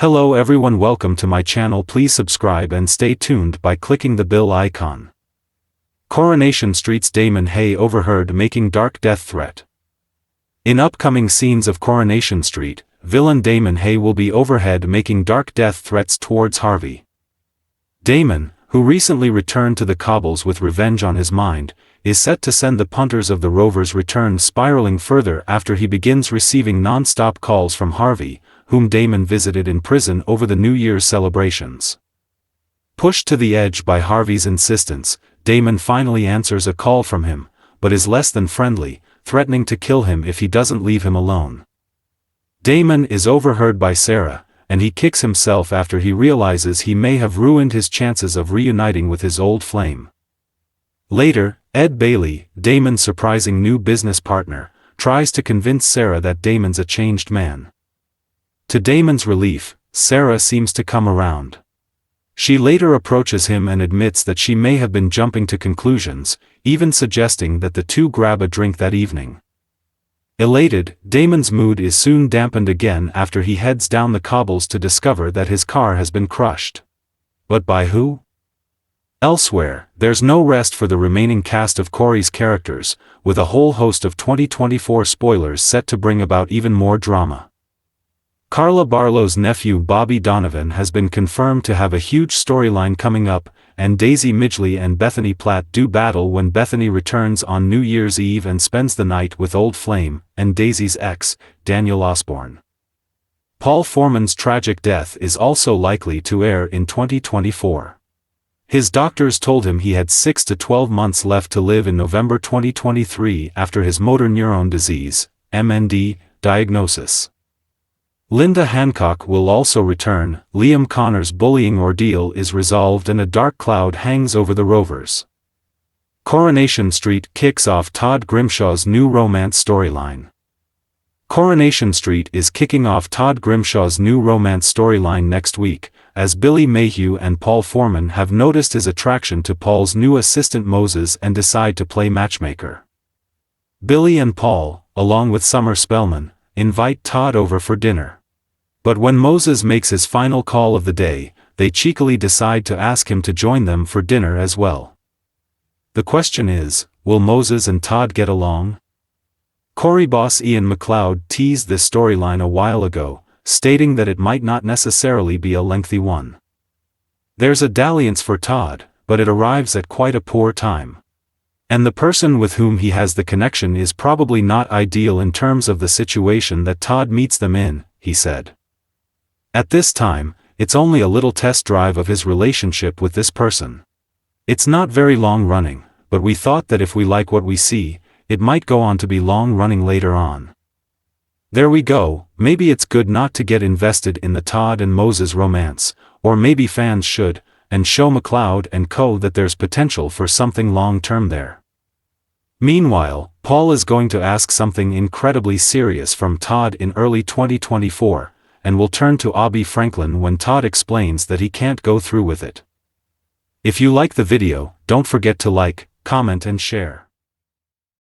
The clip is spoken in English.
Hello everyone, welcome to my channel. Please subscribe and stay tuned by clicking the bell icon. Coronation Street's Damon Hay overheard making dark death threat. In upcoming scenes of Coronation Street, villain Damon Hay will be overhead making dark death threats towards Harvey. Damon, who recently returned to the cobbles with revenge on his mind, is set to send the punters of the Rovers' return spiraling further after he begins receiving non-stop calls from Harvey, whom Damon visited in prison over the New Year's celebrations. Pushed to the edge by Harvey's insistence, Damon finally answers a call from him, but is less than friendly, threatening to kill him if he doesn't leave him alone. Damon is overheard by Sarah, and he kicks himself after he realizes he may have ruined his chances of reuniting with his old flame. Later, Ed Bailey, Damon's surprising new business partner, tries to convince Sarah that Damon's a changed man. To Damon's relief, Sarah seems to come around. She later approaches him and admits that she may have been jumping to conclusions, even suggesting that the two grab a drink that evening. Elated, Damon's mood is soon dampened again after he heads down the cobbles to discover that his car has been crushed. But by who? Elsewhere, there's no rest for the remaining cast of Corey's characters, with a whole host of 2024 spoilers set to bring about even more drama. Carla Barlow's nephew Bobby Donovan has been confirmed to have a huge storyline coming up, and Daisy Midgley and Bethany Platt do battle when Bethany returns on New Year's Eve and spends the night with old flame and Daisy's ex, Daniel Osborne. Paul Foreman's tragic death is also likely to air in 2024. His doctors told him he had 6 to 12 months left to live in November 2023 after his motor neuron disease, MND, diagnosis. Linda Hancock will also return. Liam Connor's bullying ordeal is resolved and a dark cloud hangs over the Rovers. Coronation Street kicks off Todd Grimshaw's new romance storyline. Coronation Street is kicking off Todd Grimshaw's new romance storyline next week, as Billy Mayhew and Paul Foreman have noticed his attraction to Paul's new assistant Moses and decide to play matchmaker. Billy and Paul, along with Summer Spellman, invite Todd over for dinner. But when Moses makes his final call of the day, they cheekily decide to ask him to join them for dinner as well. The question is, will Moses and Todd get along? Corey boss Ian McLeod teased this storyline a while ago, stating that it might not necessarily be a lengthy one. There's a dalliance for Todd, but it arrives at quite a poor time. And the person with whom he has the connection is probably not ideal in terms of the situation that Todd meets them in, he said. At this time, it's only a little test drive of his relationship with this person. It's not very long running, but we thought that if we like what we see, it might go on to be long running later on. There we go. Maybe it's good not to get invested in the Todd and Moses romance, or maybe fans should, and show McLeod and co. that there's potential for something long-term there. Meanwhile, Paul is going to ask something incredibly serious from Todd in early 2024, and will turn to Abby Franklin when Todd explains that he can't go through with it. If you like the video, don't forget to like, comment and share.